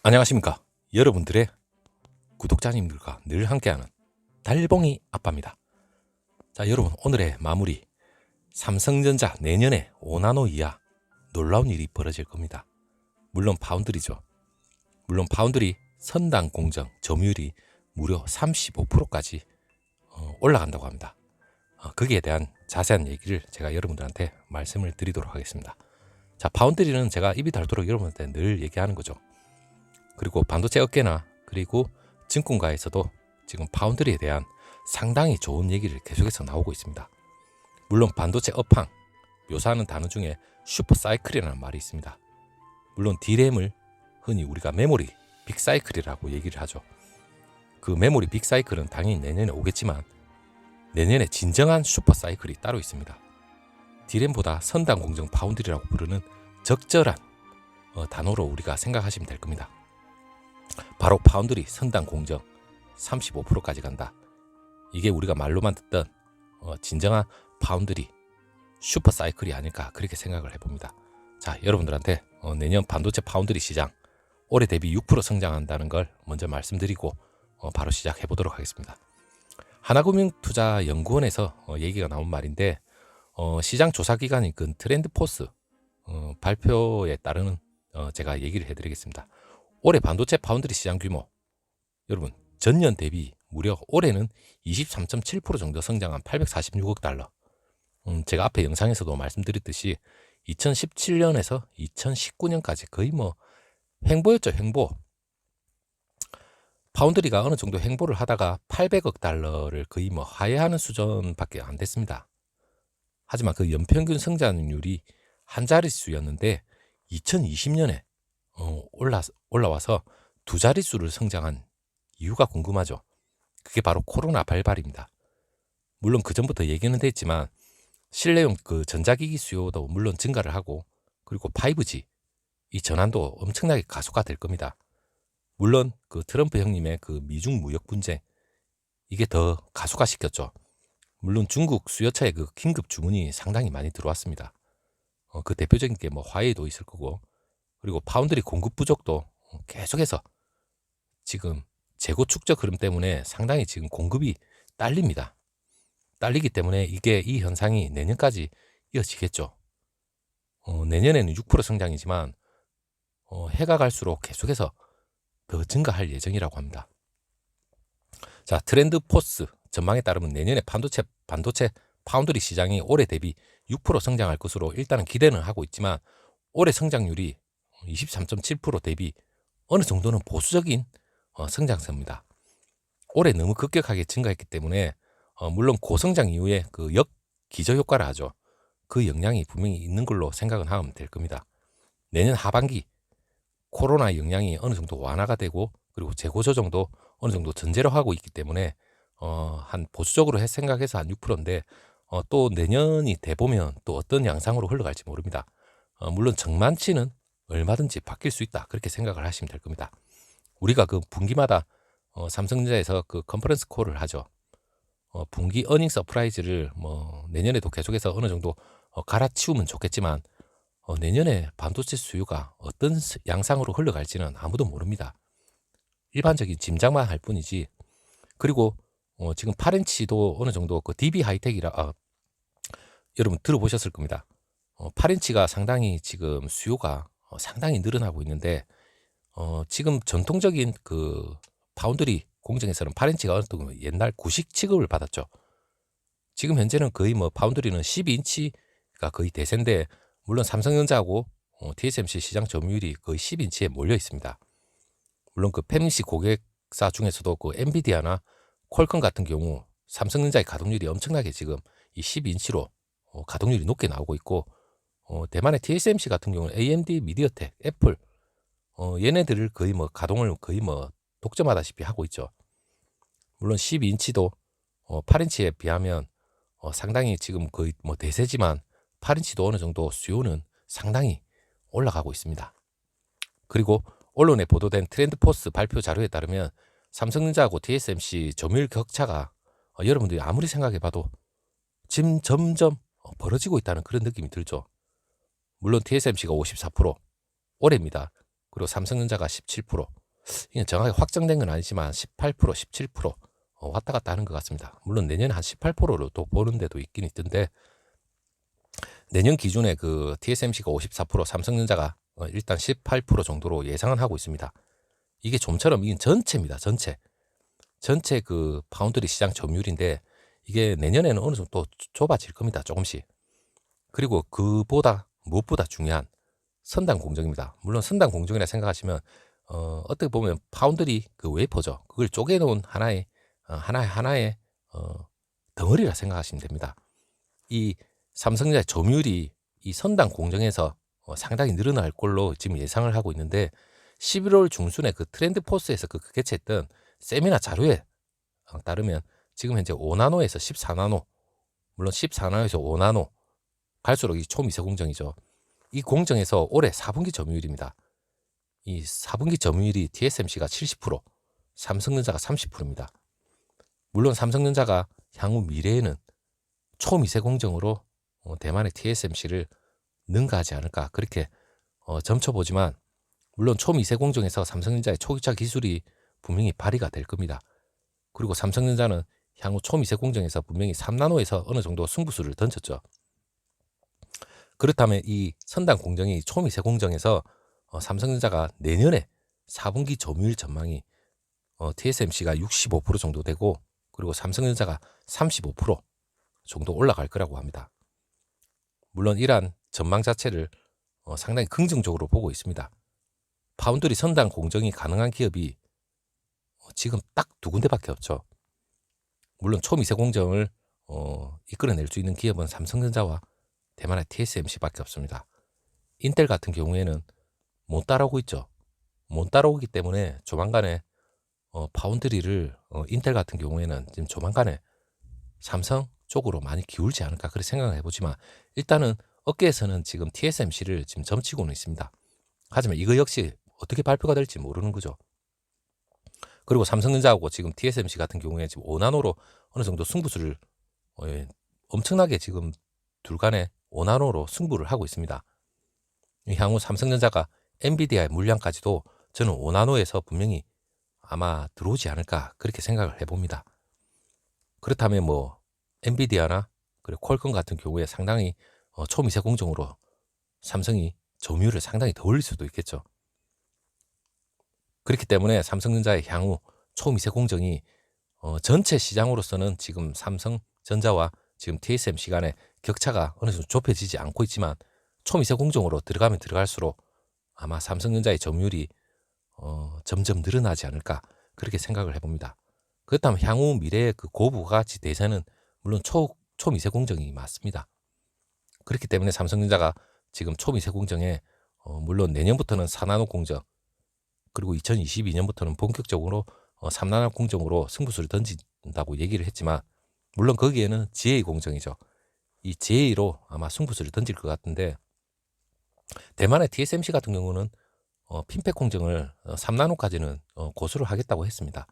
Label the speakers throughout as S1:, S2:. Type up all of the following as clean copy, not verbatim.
S1: 안녕하십니까. 여러분들의 구독자님들과 늘 함께하는 달봉이 아빠입니다. 자, 여러분, 오늘의 마무리. 삼성전자 내년에 5나노 이하 놀라운 일이 벌어질 겁니다. 물론 파운드리죠. 물론 파운드리 선당 공정 점유율이 무려 35%까지 올라간다고 합니다. 거기에 대한 자세한 얘기를 제가 여러분들한테 말씀을 드리도록 하겠습니다. 자, 파운드리는 제가 입이 닳도록 여러분한테 늘 얘기하는 거죠. 그리고 반도체 업계나 그리고 증권가에서도 지금 파운드리에 대한 상당히 좋은 얘기를 계속해서 나오고 있습니다. 물론 반도체 업황, 묘사하는 단어 중에 슈퍼사이클이라는 말이 있습니다. 물론 D램을 흔히 우리가 메모리 빅사이클이라고 얘기를 하죠. 그 메모리 빅사이클은 당연히 내년에 오겠지만 내년에 진정한 슈퍼사이클이 따로 있습니다. D램보다 선당 공정 파운드리라고 부르는 적절한 단어로 우리가 생각하시면 될 겁니다. 바로 파운드리 선당 공정 35%까지 간다. 이게 우리가 말로만 듣던 진정한 파운드리 슈퍼사이클이 아닐까 그렇게 생각을 해봅니다. 자, 여러분들한테 내년 반도체 파운드리 시장 올해 대비 6% 성장한다는 걸 먼저 말씀드리고 바로 시작해 보도록 하겠습니다. 하나금융투자연구원에서 얘기가 나온 말인데 시장 조사기관인 그 트렌드포스 발표에 따르는 제가 얘기를 해드리겠습니다. 올해 반도체 파운드리 시장 규모, 여러분 전년 대비 무려 올해는 23.7% 정도 성장한 846억 달러. 제가 앞에 영상에서도 말씀드렸듯이 2017년에서 2019년까지 거의 횡보였죠, 횡보. 파운드리가 어느 정도 횡보를 하다가 800억 달러를 거의 하회하는 수준밖에 안 됐습니다. 하지만 그 연평균 성장률이 한 자릿수였는데 2020년에 올라와서 두 자릿수를 성장한 이유가 궁금하죠. 그게 바로 코로나 발발입니다. 물론 그 전부터 얘기는 됐지만 실내용 그 전자기기 수요도 물론 증가를 하고 그리고 5G 이 전환도 엄청나게 가속화 될 겁니다. 물론 그 트럼프 형님의 그 미중 무역 분쟁 이게 더 가속화 시켰죠. 물론 중국 수요차의 그 긴급 주문이 상당히 많이 들어왔습니다. 그 대표적인 게 화웨이도 있을 거고 그리고 파운드리 공급 부족도 계속해서 지금 재고 축적 흐름 때문에 상당히 지금 공급이 딸립니다. 딸리기 때문에 이 현상이 내년까지 이어지겠죠. 내년에는 6% 성장이지만 해가 갈수록 계속해서 더 증가할 예정이라고 합니다. 자, 트렌드 포스 전망에 따르면 내년에 반도체 파운드리 시장이 올해 대비 6% 성장할 것으로 일단은 기대는 하고 있지만 올해 성장률이 23.7% 대비 어느 정도는 보수적인 성장세입니다. 올해 너무 급격하게 증가했기 때문에 물론 고성장 이후에 그 역기저 효과를 하죠. 그 영향이 분명히 있는 걸로 생각은 하면 될 겁니다. 내년 하반기 코로나 영향이 어느 정도 완화가 되고 그리고 재고 조정도 어느 정도 전제로 하고 있기 때문에 한 보수적으로 생각해서 한 6%인데 또 내년이 돼 보면 또 어떤 양상으로 흘러갈지 모릅니다. 물론 정만치는 얼마든지 바뀔 수 있다 그렇게 생각을 하시면 될 겁니다. 우리가 그 분기마다 삼성전자에서 그 컨퍼런스 콜을 하죠. 분기 어닝 서프라이즈를 내년에도 계속해서 어느 정도 갈아치우면 좋겠지만 내년에 반도체 수요가 어떤 양상으로 흘러갈지는 아무도 모릅니다. 일반적인 짐작만 할 뿐이지. 그리고 지금 8인치도 어느 정도 그 DB 하이텍이라 여러분 들어보셨을 겁니다. 8인치가 상당히 지금 수요가 상당히 늘어나고 있는데 지금 전통적인 그 파운드리 공정에서는 8인치가 어느 정도 옛날 구식 취급을 받았죠. 지금 현재는 거의 파운드리는 12인치가 거의 대세인데 물론 삼성전자하고 TSMC 시장 점유율이 거의 10인치에 몰려 있습니다. 물론 그 팹리시 고객사 중에서도 그 엔비디아나 퀄컴 같은 경우 삼성전자의 가동률이 엄청나게 지금 이 12인치로 가동률이 높게 나오고 있고 대만의 TSMC 같은 경우는 AMD, 미디어텍, 애플 얘네들을 거의 가동을 거의 독점하다시피 하고 있죠. 물론 12인치도 8인치에 비하면 상당히 지금 거의 대세지만 8인치도 어느 정도 수요는 상당히 올라가고 있습니다. 그리고 언론에 보도된 트렌드포스 발표 자료에 따르면 삼성전자하고 TSMC 점유율 격차가 여러분들이 아무리 생각해봐도 지금 점점 벌어지고 있다는 그런 느낌이 들죠. 물론 TSMC가 54% 올해입니다. 그리고 삼성전자가 17%, 이게 정확하게 확정된 건 아니지만 18%, 17% 왔다 갔다 하는 것 같습니다. 물론 내년에 한 18%로 또 보는 데도 있긴 있던데 내년 기준에 그 TSMC가 54%, 삼성전자가 일단 18% 정도로 예상은 하고 있습니다. 이게 좀처럼 이건 전체입니다. 전체 그 파운드리 시장 점유율인데 이게 내년에는 어느 정도 또 좁아질 겁니다. 조금씩. 그리고 그보다 무엇보다 중요한 선단 공정입니다. 물론 선단 공정이라 생각하시면 어떻게 보면 파운드리 그 웨이퍼죠. 그걸 쪼개놓은 하나의 덩어리라 생각하시면 됩니다. 이 삼성전자의 점유율이 이 선단 공정에서 상당히 늘어날 걸로 지금 예상을 하고 있는데 11월 중순에 그 트렌드 포스에서 그 개최했던 세미나 자료에 따르면 지금 현재 5나노에서 14나노, 물론 14나노에서 5나노 갈수록 이 초미세 공정이죠. 이 공정에서 올해 4분기 점유율입니다. 이 4분기 점유율이 TSMC가 70%, 삼성전자가 30%입니다. 물론 삼성전자가 향후 미래에는 초미세 공정으로 대만의 TSMC를 능가하지 않을까 그렇게 점쳐보지만 물론 초미세 공정에서 삼성전자의 초기차 기술이 분명히 발휘가 될 겁니다. 그리고 삼성전자는 향후 초미세 공정에서 분명히 3나노에서 어느 정도 승부수를 던졌죠. 그렇다면 이 선단 공정이 초미세 공정에서 삼성전자가 내년에 4분기 점유율 전망이 TSMC가 65% 정도 되고 그리고 삼성전자가 35% 정도 올라갈 거라고 합니다. 물론 이러한 전망 자체를 상당히 긍정적으로 보고 있습니다. 파운드리 선단 공정이 가능한 기업이 지금 딱 두 군데밖에 없죠. 물론 초미세 공정을 이끌어낼 수 있는 기업은 삼성전자와 대만의 TSMC밖에 없습니다. 인텔 같은 경우에는 못 따라오고 있죠. 못 따라오기 때문에 조만간에 파운드리를 인텔 같은 경우에는 지금 조만간에 삼성 쪽으로 많이 기울지 않을까 그렇게 생각을 해보지만 일단은 업계에서는 지금 TSMC를 지금 점치고는 있습니다. 하지만 이거 역시 어떻게 발표가 될지 모르는 거죠. 그리고 삼성전자하고 지금 TSMC 같은 경우에 지금 5나노로 어느 정도 승부수를 엄청나게 지금 둘 간에 5나노로 승부를 하고 있습니다. 향후 삼성전자가 엔비디아의 물량까지도 저는 5나노에서 분명히 아마 들어오지 않을까 그렇게 생각을 해봅니다. 그렇다면 뭐 엔비디아나 그리고 퀄컴 같은 경우에 상당히 초미세 공정으로 삼성이 점유율을 상당히 더 올릴 수도 있겠죠. 그렇기 때문에 삼성전자의 향후 초미세 공정이 전체 시장으로서는 지금 삼성전자와 지금 TSMC 간의 격차가 어느 정도 좁혀지지 않고 있지만 초미세 공정으로 들어가면 들어갈수록 아마 삼성전자의 점유율이 점점 늘어나지 않을까 그렇게 생각을 해봅니다. 그렇다면 향후 미래의 그 고부가치 대세는 물론 초미세 공정이 맞습니다. 그렇기 때문에 삼성전자가 지금 초미세 공정에 물론 내년부터는 4나노 공정 그리고 2022년부터는 본격적으로 3나노 공정으로 승부수를 던진다고 얘기를 했지만 물론 거기에는 GA 공정이죠. 이 GA로 아마 승부수를 던질 것 같은데 대만의 TSMC 같은 경우는 핀팩 공정을 3나노까지는 고수를 하겠다고 했습니다.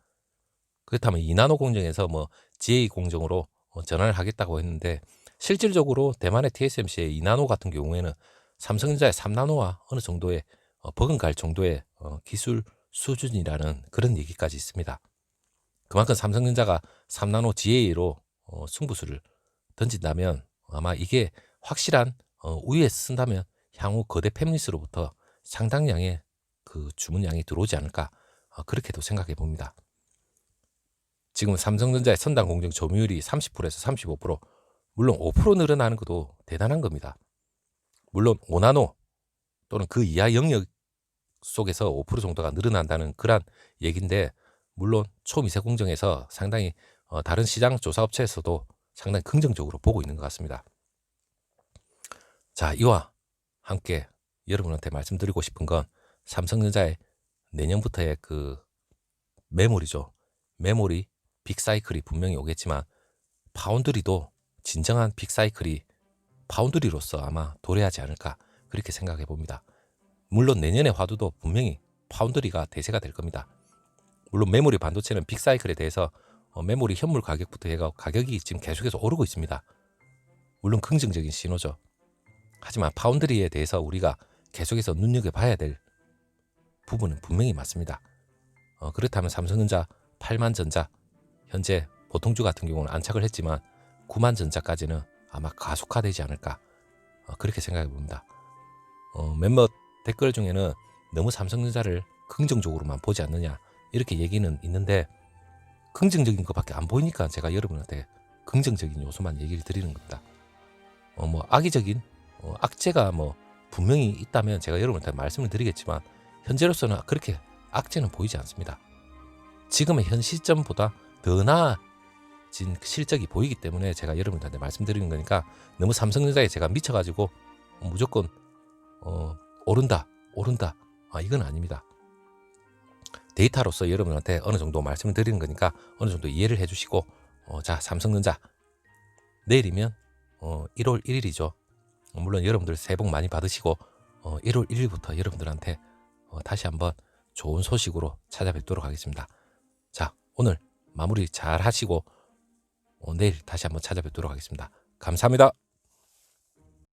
S1: 그렇다면 2나노 공정에서 뭐 GA 공정으로 전환을 하겠다고 했는데 실질적으로 대만의 TSMC의 2나노 같은 경우에는 삼성전자의 3나노와 어느 정도의 버금갈 정도의 기술 수준이라는 그런 얘기까지 있습니다. 그만큼 삼성전자가 3나노 GA로 승부수를 던진다면 아마 이게 확실한 우위에 쓴다면 향후 거대 팹리스로부터 상당량의 그 주문량이 들어오지 않을까 그렇게도 생각해 봅니다. 지금 삼성전자의 선단 공정 점유율이 30%에서 35% 물론 5% 늘어나는 것도 대단한 겁니다. 물론 5나노 또는 그 이하 영역 속에서 5% 정도가 늘어난다는 그런 얘기인데 물론 초미세 공정에서 상당히 다른 시장 조사 업체에서도 상당히 긍정적으로 보고 있는 것 같습니다. 자, 이와 함께 여러분한테 말씀드리고 싶은 건 삼성전자의 내년부터의 그 메모리죠. 메모리 빅사이클이 분명히 오겠지만 파운드리도 진정한 빅사이클이 파운드리로서 아마 도래하지 않을까 그렇게 생각해 봅니다. 물론 내년의 화두도 분명히 파운드리가 대세가 될 겁니다. 물론 메모리 반도체는 빅사이클에 대해서 메모리 현물 가격부터 해가 가격이 지금 계속해서 오르고 있습니다. 물론 긍정적인 신호죠. 하지만 파운드리에 대해서 우리가 계속해서 눈여겨봐야 될 부분은 분명히 맞습니다. 그렇다면 삼성전자 8만 전자, 현재 보통주 같은 경우는 안착을 했지만 9만 전자까지는 아마 가속화되지 않을까, 그렇게 생각해 봅니다. 몇몇 댓글 중에는 너무 삼성전자를 긍정적으로만 보지 않느냐, 이렇게 얘기는 있는데 긍정적인 것밖에 안 보이니까 제가 여러분한테 긍정적인 요소만 얘기를 드리는 겁니다. 뭐 악의적인 악재가 뭐 분명히 있다면 제가 여러분한테 말씀을 드리겠지만 현재로서는 그렇게 악재는 보이지 않습니다. 지금의 현 시점보다 더 나아진 실적이 보이기 때문에 제가 여러분한테 말씀드리는 거니까 너무 삼성전자에 제가 미쳐가지고 무조건 오른다 이건 아닙니다. 데이터로서 여러분한테 어느 정도 말씀을 드리는 거니까 어느 정도 이해를 해주시고, 자, 삼성전자 내일이면 1월 1일이죠. 물론 여러분들 새해 복 많이 받으시고 1월 1일부터 여러분들한테 다시 한번 좋은 소식으로 찾아뵙도록 하겠습니다. 자, 오늘 마무리 잘 하시고 내일 다시 한번 찾아뵙도록 하겠습니다. 감사합니다.